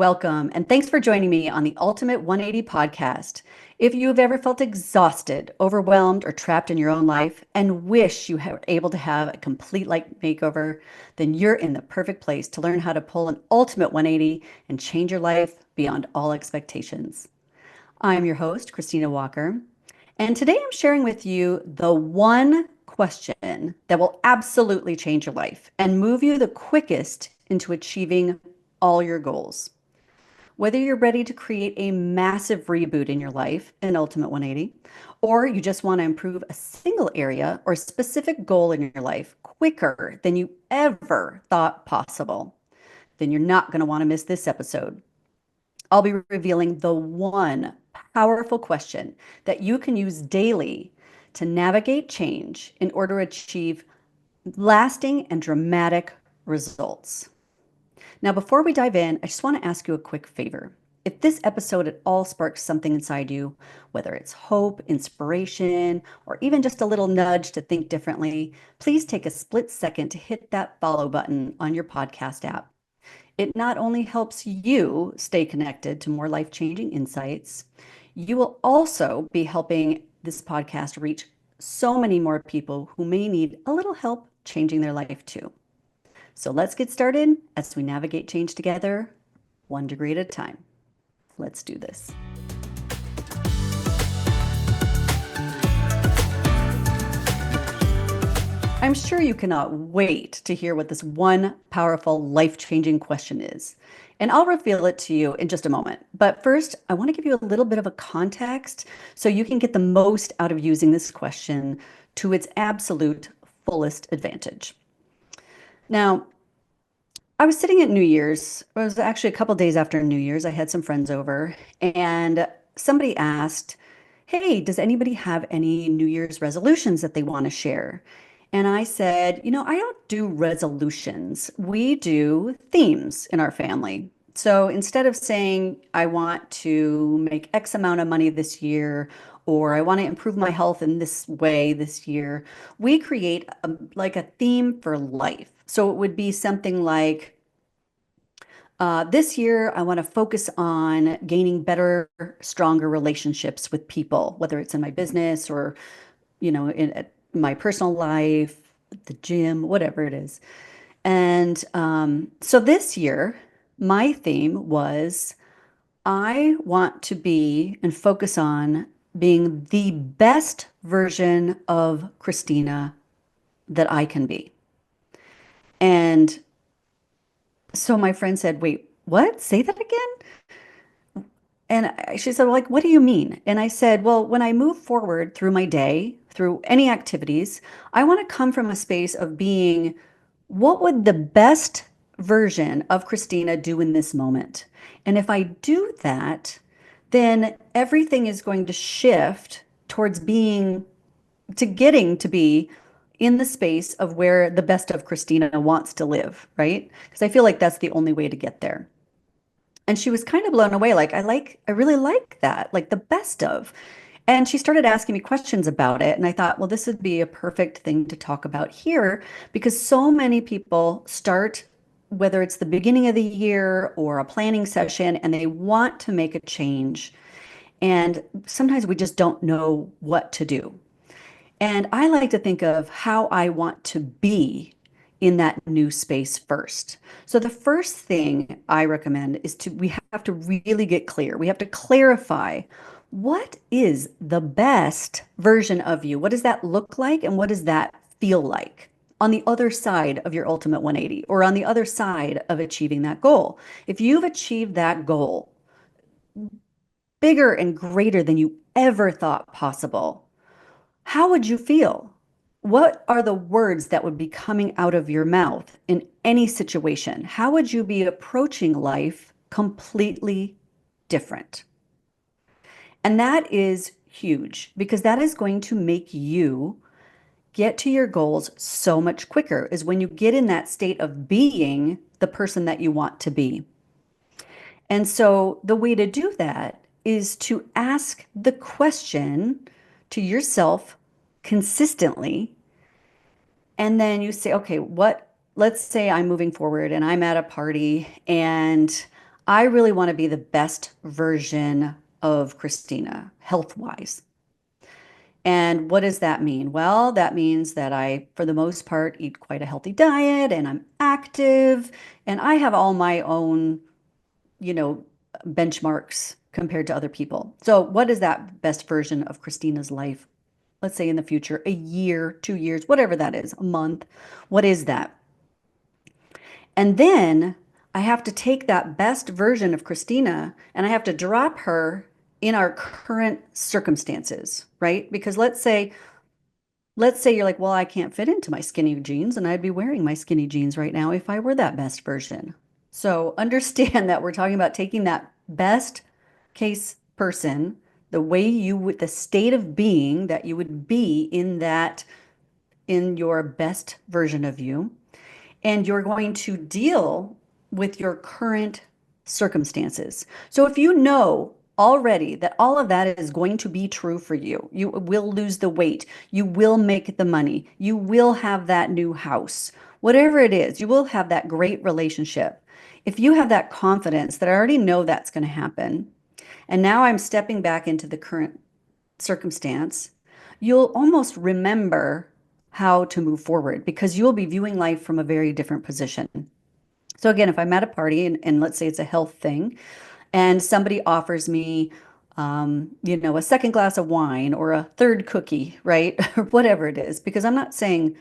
Welcome, and thanks for joining me on the Ultimate 180 podcast. If you've ever felt exhausted, overwhelmed, or trapped in your own life and wish you were able to have a complete life makeover, then you're in the perfect place to learn how to pull an ultimate 180 and change your life beyond all expectations. I'm your host, Kristina Walker, and today I'm sharing with you the one question that will absolutely change your life and move you the quickest into achieving all your goals. Whether you're ready to create a massive reboot in your life, an ultimate 180, or you just want to improve a single area or specific goal in your life quicker than you ever thought possible, then you're not going to want to miss this episode. I'll be revealing the one powerful question that you can use daily to navigate change in order to achieve lasting and dramatic results. Now, before we dive in, I just want to ask you a quick favor. If this episode at all sparks something inside you, whether it's hope, inspiration, or even just a little nudge to think differently, please take a split second to hit that follow button on your podcast app. It not only helps you stay connected to more life-changing insights, you will also be helping this podcast reach so many more people who may need a little help changing their life too. So let's get started as we navigate change together, 1 degree at a time. Let's do this. I'm sure you cannot wait to hear what this one powerful, life-changing question is. And I'll reveal it to you in just a moment. But first, I want to give you a little bit of a context so you can get the most out of using this question to its absolute fullest advantage. Now, I was sitting at New Year's. It was actually a couple days after New Year's. I had some friends over, and somebody asked, "Hey, does anybody have any New Year's resolutions that they want to share?" And I said, I don't do resolutions. We do themes in our family. So instead of saying, I want to make X amount of money this year, or I want to improve my health in this way this year, we create like a theme for life. So it would be something like, this year, I want to focus on gaining better, stronger relationships with people, whether it's in my business or, in my personal life, the gym, whatever it is. And so this year, my theme was I want to be and focus on being the best version of Kristina that I can be. And so my friend said, "Wait, what? Say that again?" And she said, like, what do you mean? And I said, well, when I move forward through my day, through any activities, I want to come from a space of being, what would the best version of Kristina do in this moment? And if I do that, then everything is going to shift towards getting to be in the space of where the best of Kristina wants to live, right? Because I feel like that's the only way to get there. And she was kind of blown away. Like, I really like that, like the best of. And she started asking me questions about it. And I thought, well, this would be a perfect thing to talk about here because so many people start, whether it's the beginning of the year or a planning session, and they want to make a change. And sometimes we just don't know what to do. And I like to think of how I want to be in that new space first. So the first thing I recommend is we have to really get clear. We have to clarify what is the best version of you? What does that look like? And what does that feel like on the other side of your ultimate 180 or on the other side of achieving that goal? If you've achieved that goal bigger and greater than you ever thought possible, how would you feel? What are the words that would be coming out of your mouth in any situation? How would you be approaching life completely different? And that is huge because that is going to make you get to your goals so much quicker, is when you get in that state of being the person that you want to be. And so the way to do that is to ask the question to yourself consistently. And then you say, okay, let's say I'm moving forward and I'm at a party and I really want to be the best version of Christina, health-wise. And what does that mean? Well, that means that I, for the most part, eat quite a healthy diet and I'm active and I have all my own, you know, benchmarks compared to other people. So, what is that best version of Christina's life? Let's say in the future, a year, 2 years, whatever that is, a month. What is that? And then I have to take that best version of Christina and I have to drop her in our current circumstances, right? Because let's say you're like, well, I can't fit into my skinny jeans, and I'd be wearing my skinny jeans right now if I were that best version. So understand that we're talking about taking that best case person, the way you would, the state of being that you would be in that, in your best version of you, and you're going to deal with your current circumstances. So if you know already that all of that is going to be true for you, you will lose the weight, you will make the money, you will have that new house, whatever it is, you will have that great relationship. If you have that confidence that I already know that's going to happen, and now I'm stepping back into the current circumstance, you'll almost remember how to move forward because you'll be viewing life from a very different position. So again, if I'm at a party and let's say it's a health thing, and somebody offers me, a second glass of wine or a third cookie, right? Or whatever it is, because I'm not saying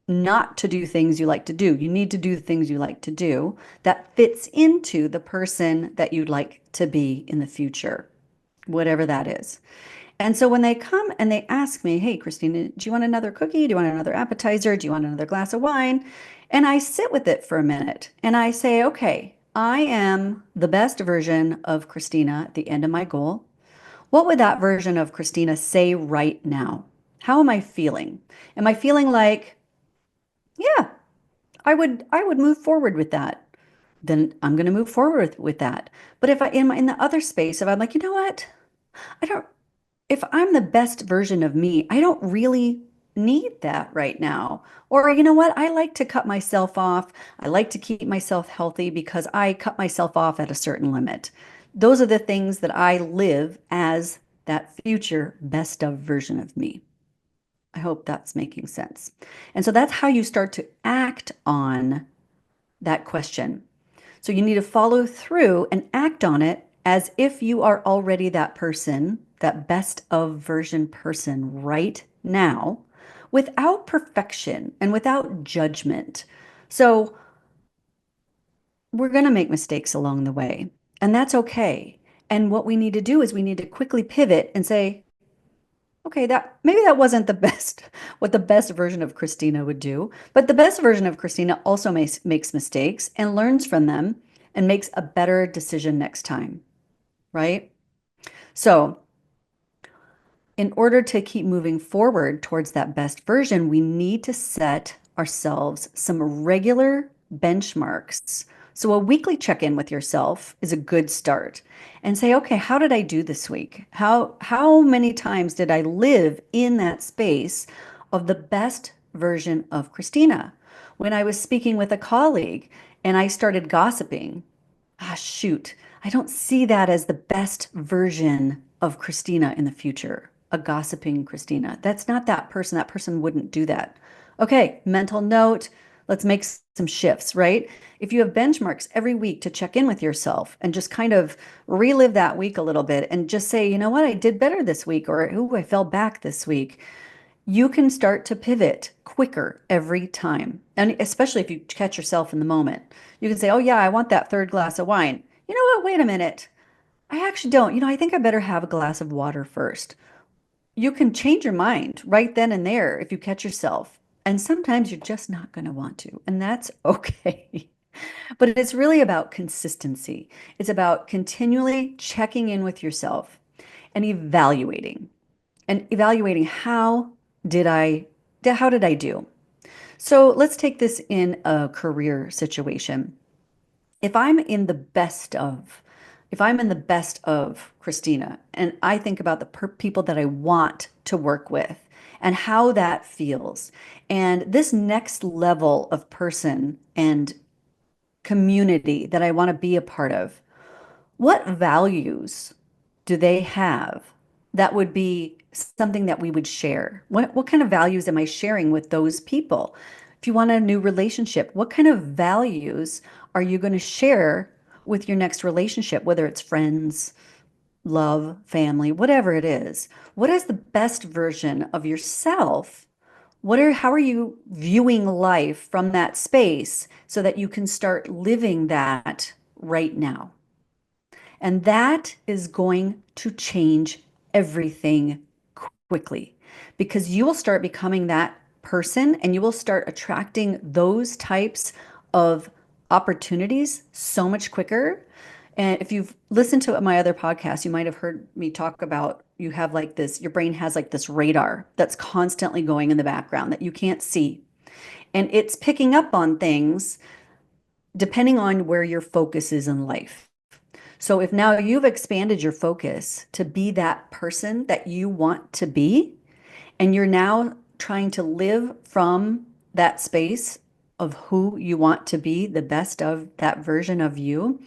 not to do things you like to do. You need to do the things you like to do that fits into the person that you'd like to be in the future, whatever that is. And so when they come and they ask me, hey, Christina, do you want another cookie? Do you want another appetizer? Do you want another glass of wine? And I sit with it for a minute and I say, okay, I am the best version of Christina at the end of my goal. What would that version of Christina say right now? How am I feeling? Am I feeling like, yeah, I would move forward with that? Then I'm going to move forward with that. But if I in the other space, if I'm like, you know what? I don't if I'm the best version of me, I don't really need that right now. Or, you know what? I like to cut myself off. I like to keep myself healthy because I cut myself off at a certain limit. Those are the things that I live as that future best of version of me. I hope that's making sense. And so that's how you start to act on that question. So you need to follow through and act on it as if you are already that person, that best of version person right now, without perfection and without judgment. So we're going to make mistakes along the way, and that's okay. And what we need to do is we need to quickly pivot and say, okay, that maybe that wasn't the best, what the best version of Christina would do, but the best version of Christina also makes mistakes and learns from them and makes a better decision next time, right? So, in order to keep moving forward towards that best version, we need to set ourselves some regular benchmarks. So, a weekly check in with yourself is a good start and say, okay, how did I do this week? How many times did I live in that space of the best version of Christina? When I was speaking with a colleague and I started gossiping, ah, shoot, I don't see that as the best version of Christina in the future, a gossiping Christina. That's not that person. That person wouldn't do that. Okay, mental note. Let's make some shifts, right? If you have benchmarks every week to check in with yourself and just kind of relive that week a little bit and just say, you know what, I did better this week, or ooh, I fell back this week, you can start to pivot quicker every time. And especially if you catch yourself in the moment, you can say, oh, yeah, I want that third glass of wine. You know what? Wait a minute. I actually don't. I think I better have a glass of water first. You can change your mind right then and there if you catch yourself. And sometimes you're just not going to want to, and that's okay. But it's really about consistency. It's about continually checking in with yourself and evaluating did I how did I do? So let's take this in a career situation. If I'm in the best of, if I'm in the best of Christina, and I think about the people that I want to work with and how that feels, and this next level of person and community that I want to be a part of, What values do they have that would be something that we would share? What kind of values am I sharing with those people? If you want a new relationship, what kind of values are you going to share with your next relationship, whether it's friends, love, family, whatever it is? What is the best version of yourself? How are you viewing life from that space so that you can start living that right now? And that is going to change everything quickly because you will start becoming that person and you will start attracting those types of opportunities so much quicker. And if you've listened to my other podcast, you might have heard me talk about you have like this, your brain has like this radar that's constantly going in the background that you can't see. And it's picking up on things depending on where your focus is in life. So if now you've expanded your focus to be that person that you want to be, and you're now trying to live from that space of who you want to be, the best of that version of you,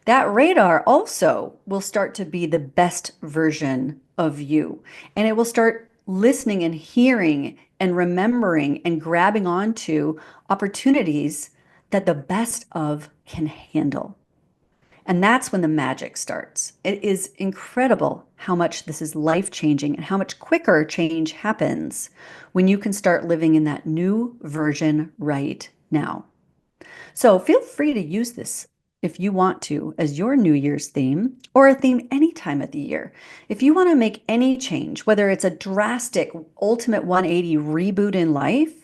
that radar also will start to be the best version of you. And it will start listening and hearing and remembering and grabbing onto opportunities that the best of can handle. And that's when the magic starts. It is incredible how much this is life changing and how much quicker change happens when you can start living in that new version right now. So feel free to use this if you want to as your New Year's theme or a theme any time of the year. If you want to make any change, whether it's a drastic ultimate 180 reboot in life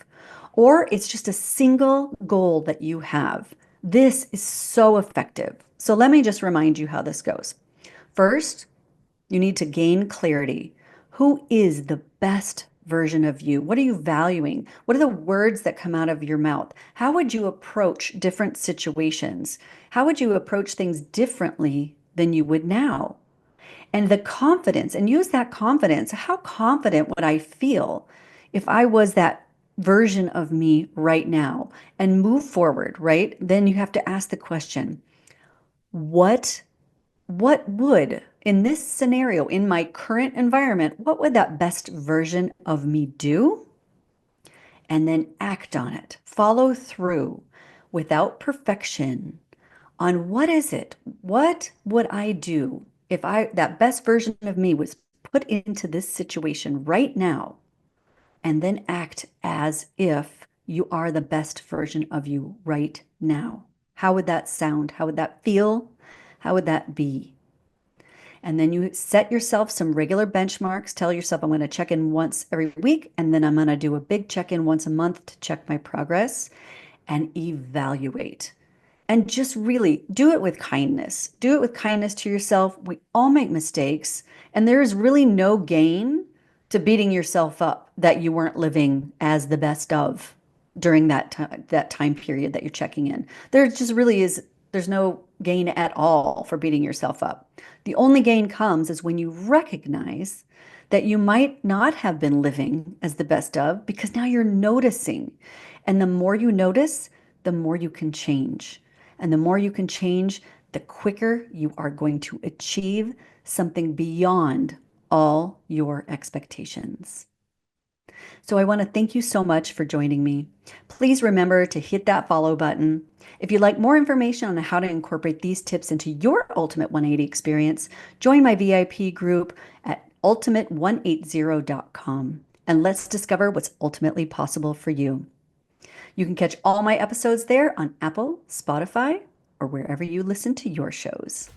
or it's just a single goal that you have, this is so effective. So let me just remind you how this goes. First, you need to gain clarity. Who is the best version of you? What are you valuing? What are the words that come out of your mouth? How would you approach different situations? How would you approach things differently than you would now? And the confidence, and use that confidence. How confident would I feel if I was that version of me right now and move forward, right? Then you have to ask the question, what what would, in this scenario, in my current environment, what would that best version of me do? And then act on it. Follow through without perfection on what is it? What would I do if that best version of me was put into this situation right now? And then act as if you are the best version of you right now. How would that sound? How would that feel? How would that be? And then you set yourself some regular benchmarks. Tell yourself, I'm going to check in once every week, and then I'm going to do a big check in once a month to check my progress and evaluate. And just really do it with kindness. Do it with kindness to yourself. We all make mistakes, and there is really no gain to beating yourself up that you weren't living as the best of during that time period that you're checking in. There just really is there's no gain at all for beating yourself up. The only gain comes is when you recognize that you might not have been living as the best of because now you're noticing. And the more you notice, the more you can change. And the more you can change, the quicker you are going to achieve something beyond all your expectations. So I want to thank you so much for joining me. Please remember to hit that follow button. If you'd like more information on how to incorporate these tips into your Ultimate 180 experience, join my VIP group at ultimate180.com and let's discover what's ultimately possible for you. You can catch all my episodes there on Apple, Spotify, or wherever you listen to your shows.